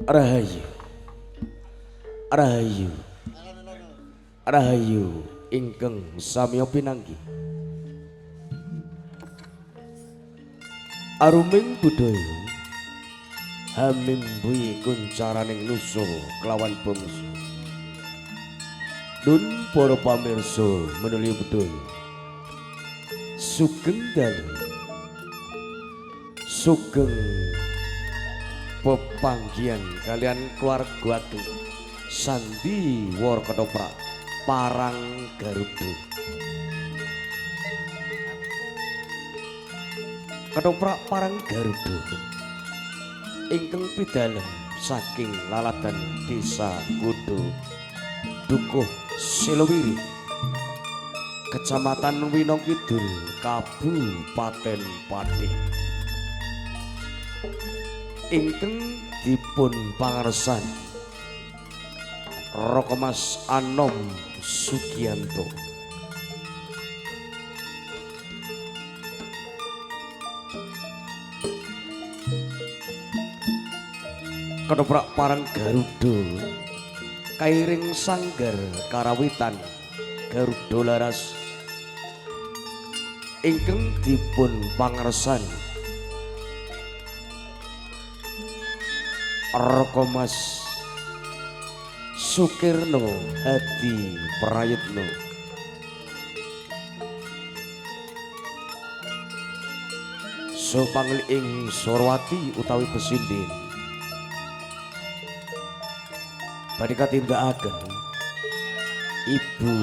Rahayu, Rahayu, Rahayu ingkang samya pinanggi. Aruming budaya Hamimbuhi kuncaraning nusa kelawan bangsa. Dun para pamirsa menuli bedul sugeng dalu sugeng pepanggihan kalian keluarga ageng Sandi Wor Ketoprak Parang Garuda. Ketoprak Parang Garuda ingkang pidalem saking lalatan Desa Kudu Dukuh Silowiri Kecamatan Winong Kidul Kabupaten Pati ingkang dipun pangarsan Rokomas Anom Sugianto. Ketoprak Parang Garuda kairing sanggar karawitan Garuda Laras ingkang dipun pangarsan Rokomas Sukirno Hadi Prayitno. Sopangli ing Sorwati utawi Besindin badhe katindakaken Ibu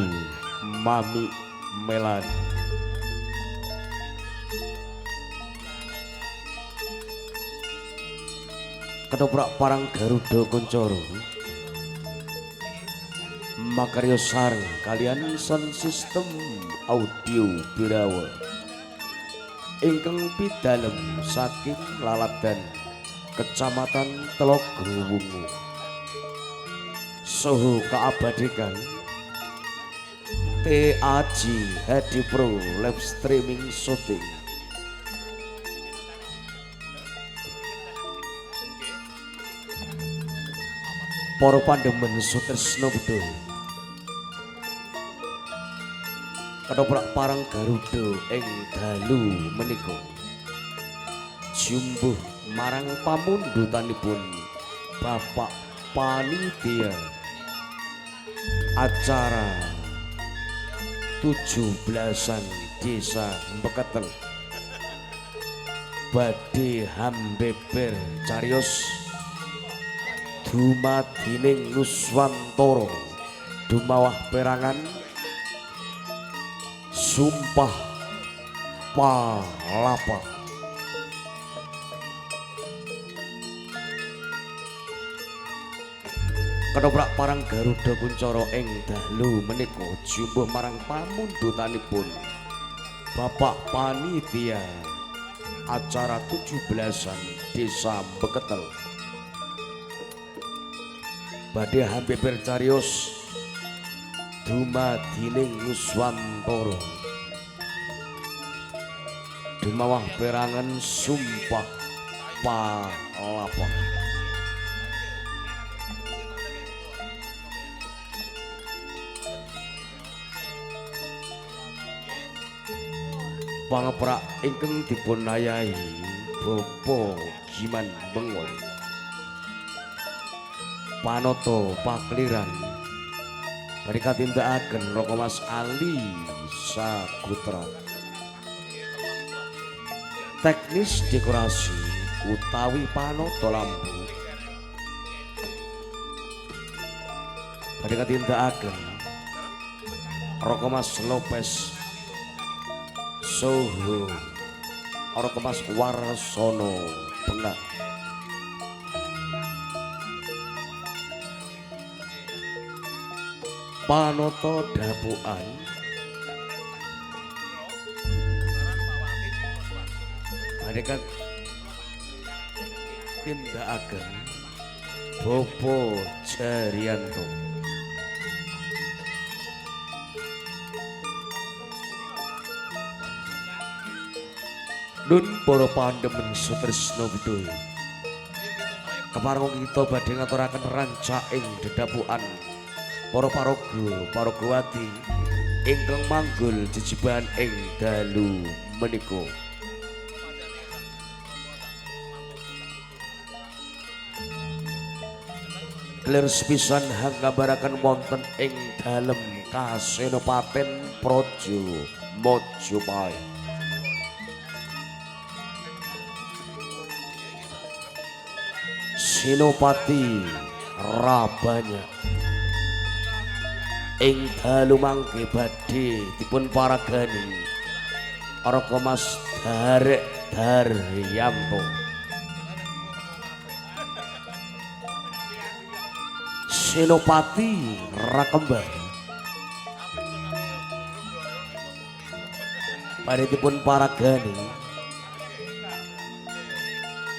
Mami Melani. Ketoprak Parang Garuda Kuncoro makarya sareng kalian sound system audio Birawa ingkang pidalem saking lalatan Kecamatan Telogowungu soho kaabadikan TAJ Hadi Pro live streaming shooting. Para pandemen sutresna bedul Ketoprak Parang Garuda ing dalu menika jumbuh marang pamundutanipun Bapak Panitia acara 17-an Desa Mbeketel badhe hambeber cariyos dumadining Nuswantara dumawah perangan Sumpah Palapa. Ketoprak Parang Garuda Kuncoro ing dalu menika jumbuh marang pamundutanipun Bapak Panitia acara 17-an Desa Mbeketel badhe hambeber cariyos dumadining Nuswantara dumawah perangan Sumpah Palapa. Pangeprak ingkang dipun ayahi Bapak Giman Bengon Panoto Pakliran badhe katindakaken Rokomas Ali Saputra. Teknis dekorasi utawi panoto lampu badhe katindakaken Rokomas Lopez Soho Rokomas Warsono Pengak. Panoto dapuan badhe katindakaken Bopo Jarianto. Nun para pandemen sutresna bedul kepareng kita badhe ngaturaken rancaking dedapuan para paraga paragawati ingkang manggul jejeban ing dalu menika. Clear sepisan hanggambaraken wonten ing dalem Kasenopaten Praja Mojopahit. Senopati Rabanya ing dalu mangke badhe dipun paragani Raka Mas Darek Daryanto. Senopati Rakembar badhe dipun paragani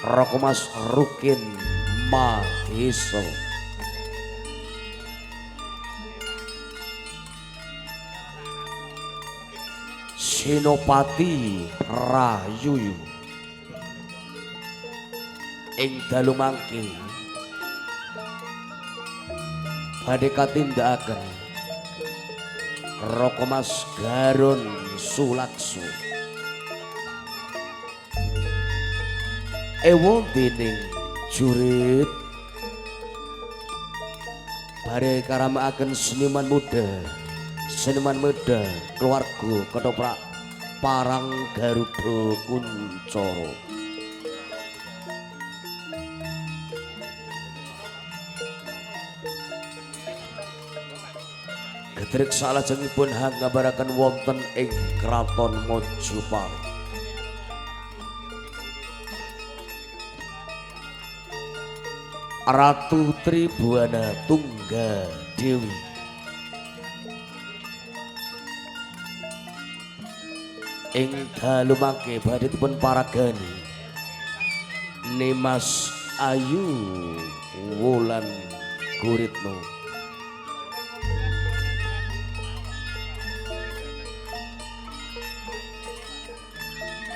Raka Mas Rukin Mahesa. Senopati Rayuyu ing dalu mangke badhe katindakaken Raka Mas Garun Sulakso. Ewo dening jurit badhe karamakaken seniman muda keluarga Ketoprak Parang Garuda Kuncoro. Gedrek salajengipun hanggambaraken wonten ing Kraton Mojopahit. Ratu Tribhuwana Tunggadewi ing dalu mangke badhe dipun paragani Nimas Ayu Wulan Guritno.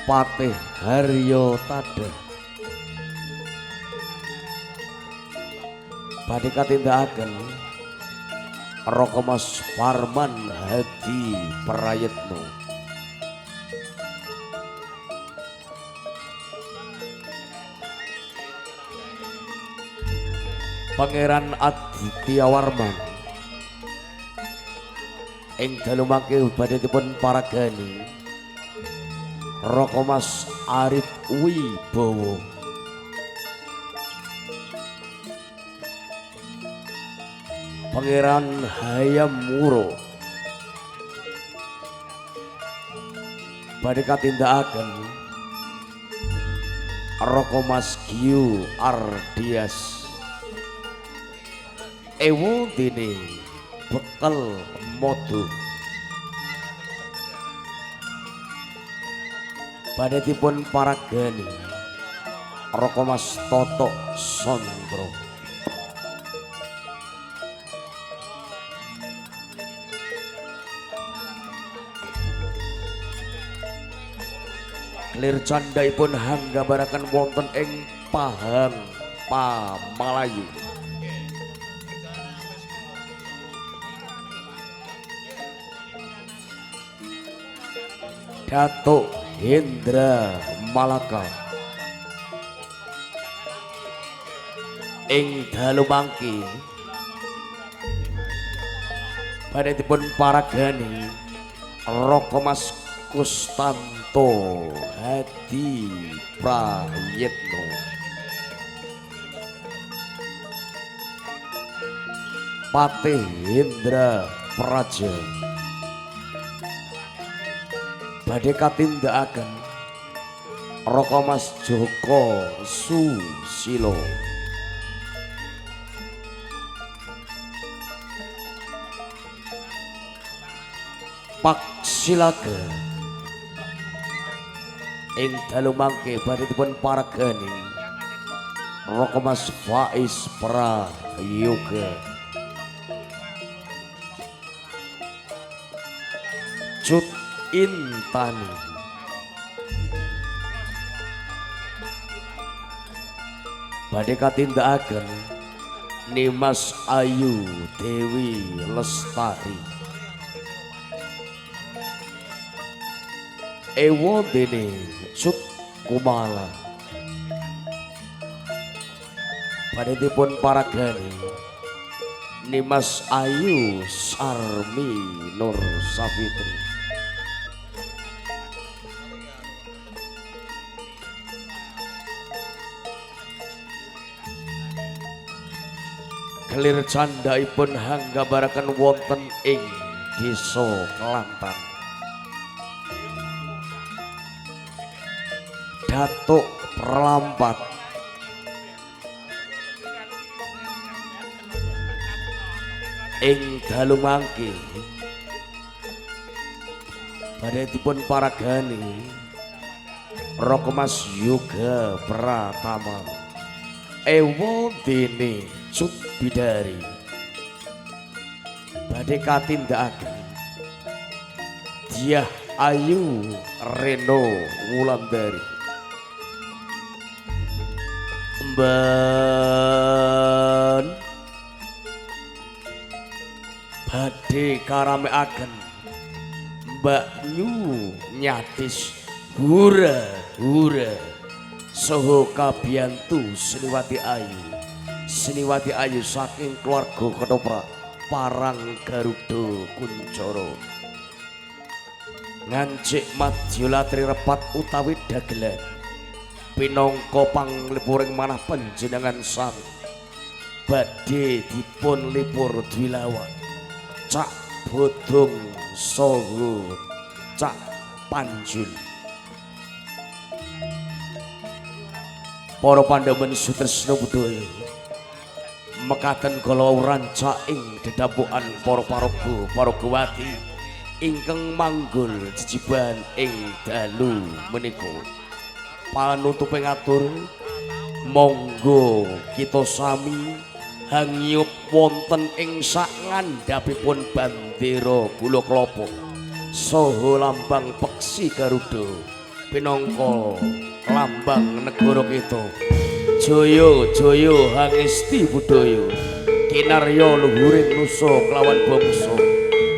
Patih Haryo Tada badhe katindakaken Raka Mas Parman Hadi Prayetno. Pangeran Aditya Warman ing dalu mangke badhe dipun paragani Raka Mas Arif Wibowo. Pangeran Hayam Wuro badhe katindakaken Raka Mas Gyu Ardias. Ewo dene Bekel Modo badhe dipun paragani Raka Mas Toto Sondro. Lir candhaipun hanggambaraken wonten ing Pahang Pamalayu. Datuk Hendra Malaka ing dalu mangke badhe dipun paragani Raka Mas Kustanto Hadi Prayetno. Patih Hendra Praja badhe katindakaken Raka Mas Joko Susilo. Paksilaga ing dalu mangke badhe dipun paragani Raka Mas Faiz Prayoga. Cut Intani badhe katindakaken Nimas Ayu Dewi Lestari. Ewo dene Cut Kumala badhe dipun paragani Nimas Ayu Sarmi Nur Safitri. Kelir candhaipun hanggambaraken wonten ing Desa Kelantan. Datuk Perlampat ing dalu mangke badhe dipun paragani Rokemas Yoga Pratama ewa dene Cut Bidari badhe katindakaken Diah Ayu Reno Wulandari Mban badhe karamekaken Mbak Nyu Nyatis hura-hura saha kabiyantu Siniwati Ayu saking keluarga Ketoprak Parang Garuda Kuncoro ngancik Madyalatri Repat utawi dagelan pinangka panglipuring manah panjenengan sami badhe dipun lipur dwilawan Cak Bodong saha Cak Panjul. Para pandhamen sutresna budaya mekaten kala rancaing dedampukan para paraga paragawati ingkang manggul jejiban ing dalu menika. Panutuping atur monggo kita sami hangyup wonten ing sak ngandhapipun bandera Gula Klapa saha lambang peksi Garuda pinangka lambang negara kita. Jaya jaya hangesti budaya kinarya luhuring nusa kelawan bangsa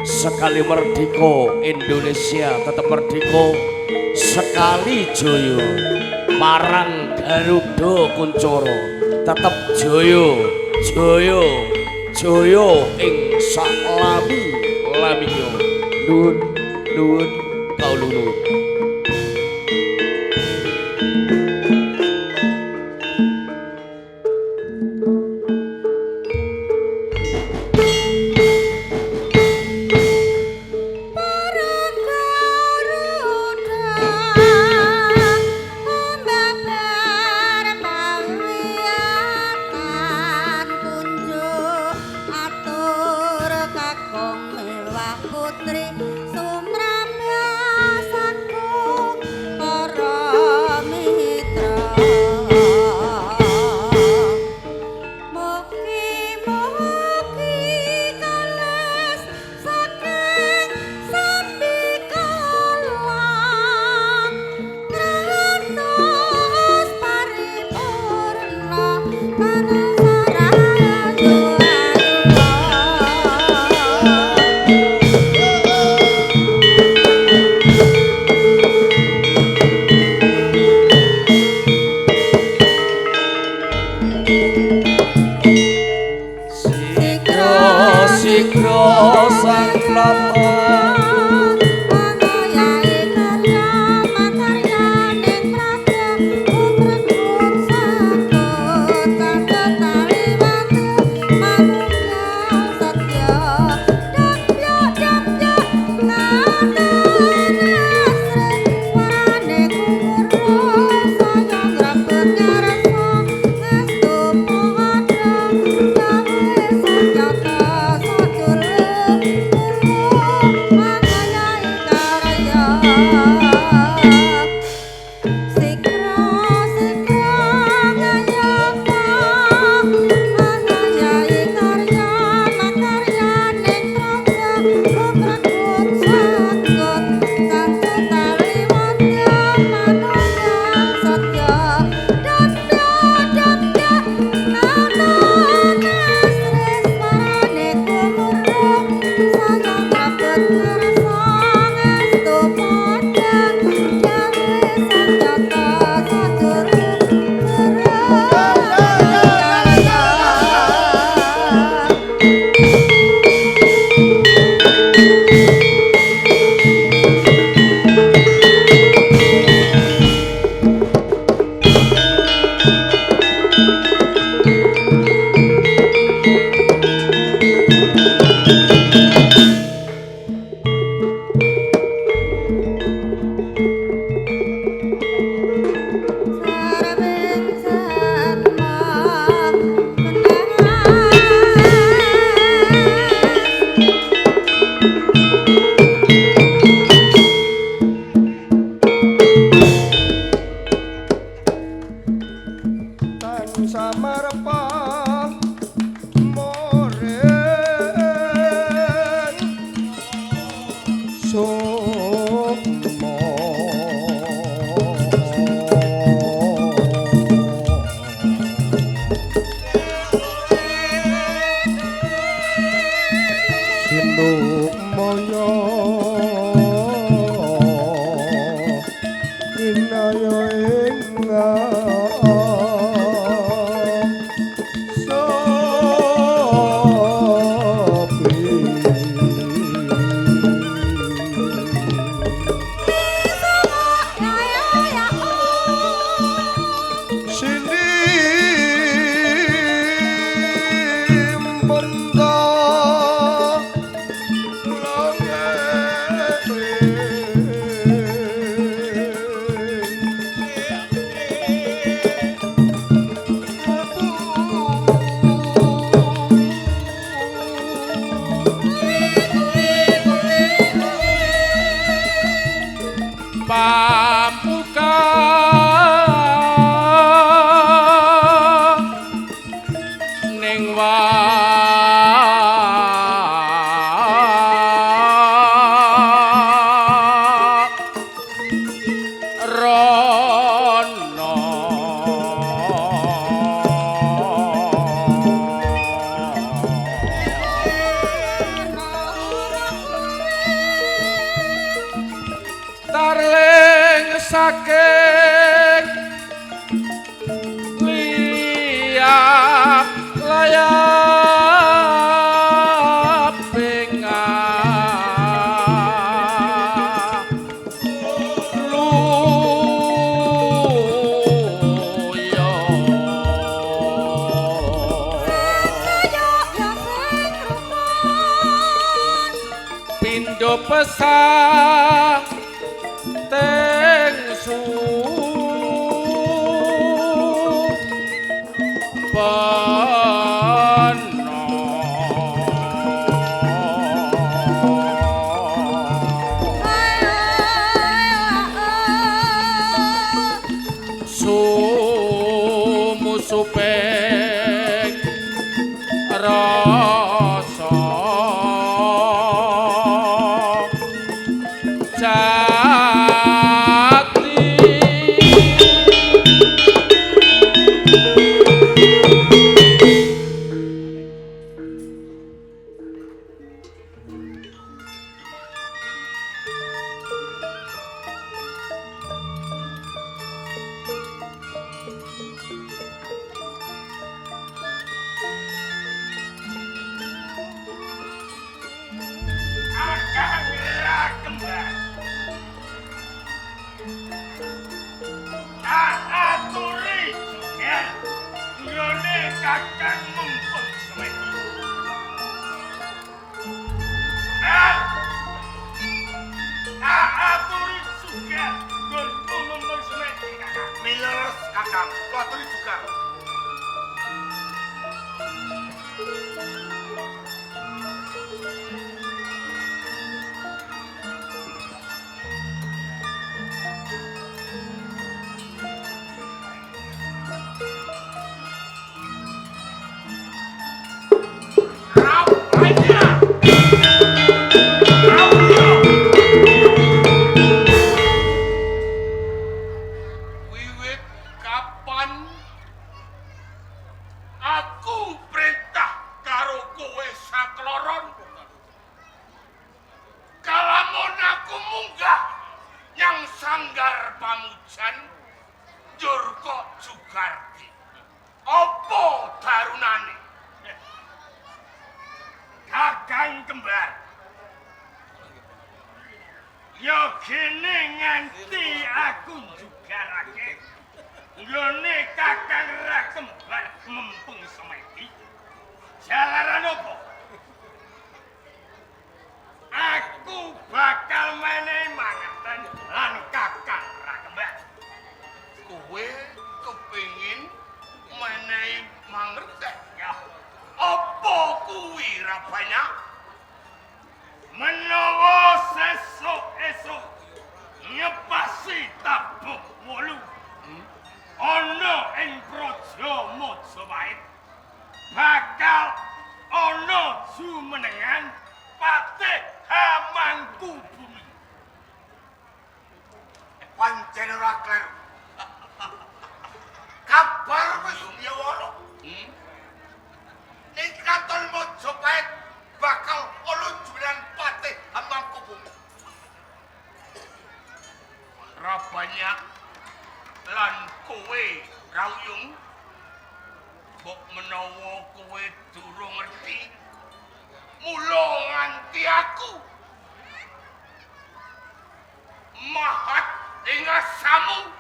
sekali merdeka Indonesia tetap merdeka sekali jaya Parang Garuda Kuncoro tetap jaya jaya jaya ing saklami laminya nuwun nuwun kawula nuwun. Bye. marpang moren sukmo sinduk moyo inaya pamuka ning rono darling saking liya layap bengah luyo pindho pesang teng su supeng rasa ana ing praja Majapahit bakal ana jumenengan Patih Hamangkubumi. Pancen ora kleru. Kabar wis ya ono. Ning Kraton Majapahit bakal ana jumenengan Patih Hamangkubumi. Ra banyak lan kowe Rawuyung mbok menawa kowe durung ngerti mula nganti aku mahat ing asamu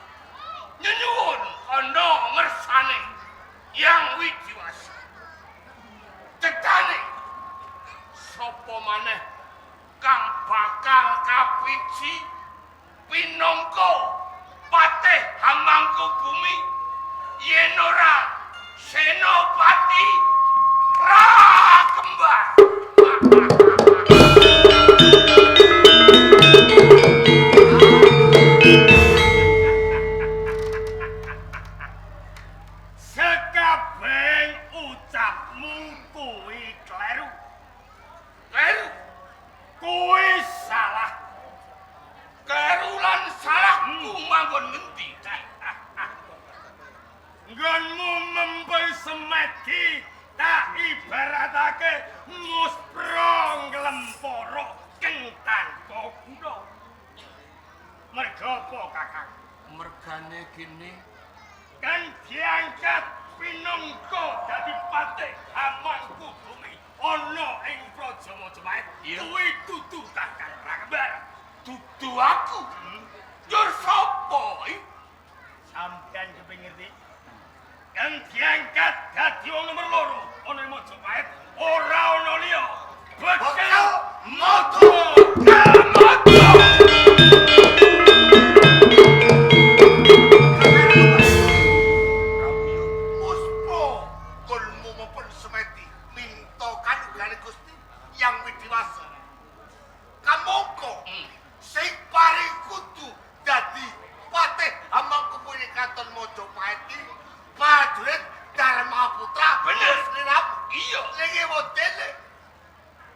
nyuwun ana ngersane Yang Widiwasa cetane sapa maneh kang bakal kapiji pinangka Patih Hamangkubumi yen ora Senopati Rakembar. Sekabeh ucapmu kuwi kleru. Kleru. Kuwi salah. Kleru lan salahku manggon ngendi? Nggonmu mempai semedi tak ibaratake muspro nglemporo keng tanpa guna. Merga apa, Kakang? Mergane gini kan diangkat pinangka dadi Patih Hamangkubumi ana ing Praja Majapahit. Kuwi dudu Kakang Rakembar. Dudu aku. Dur sapa iki? Sampeyan kepengin ngerti? Kan diangkat dadi wong nomor 2 ana ing Majapahit ora ana liya. Bekal moto Kamoto. Muspo kulmu maupun semedi minta kanugane Gusti Yang Widiwasa. Kamangka sing paring kudu dadi Patih Hamangkubumi Kraton Majapahit iki prajurit Darmaputra. Bener. Nirap. Iya. Iki modele.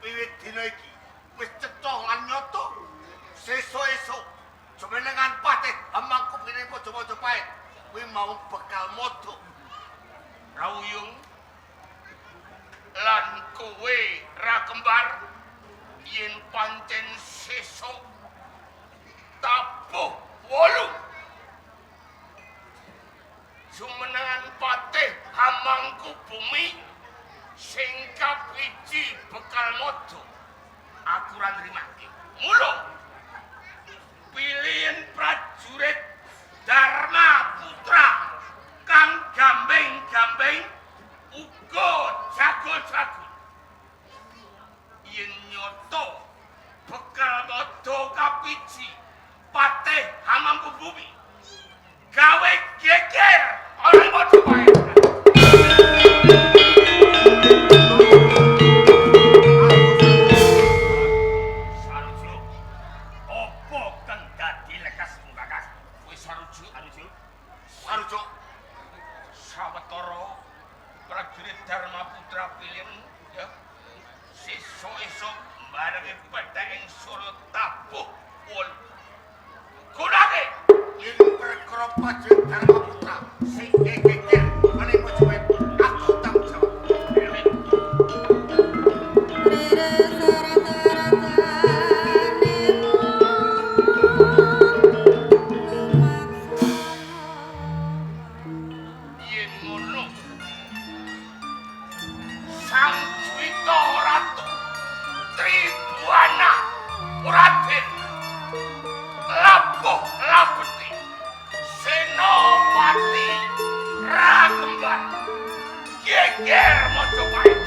Wiwit dina iki wis cetha lan nyata. Sesuk-esuk jumenengan Patih Hamangkubumi Majapahit kuwi mau bekal modo. Rawuyung lan kowe Rakembar yen pancen sesuk tabuh 8 jumenengan Patih Hamangkubumi sing kapiji bekal modo aku ra nrimake. Mula pilihan prajurit Darmaputra kang gambeng-gambeng uga jago-jago. Yen nyoto bekal modo kapiji Patih Hamangkubumi gawe geger orang Majapahit. Saruju, opo kang dadi lekasmu, Kakang? Wis saruju. Saruju. Sawetara prajurit Darmaputra pilihan ya. Sesuk-esuk barengi pedhang ing Solo tabuh 8. Gunake Yen perkara prajurit Darmaputra sing geger ana ing Majapahit aku tanggung jawab. yen ngono Sang Juwita Ratu Tribuana Raden Labuh Labeti Senopati Rakembar geger Majapahit.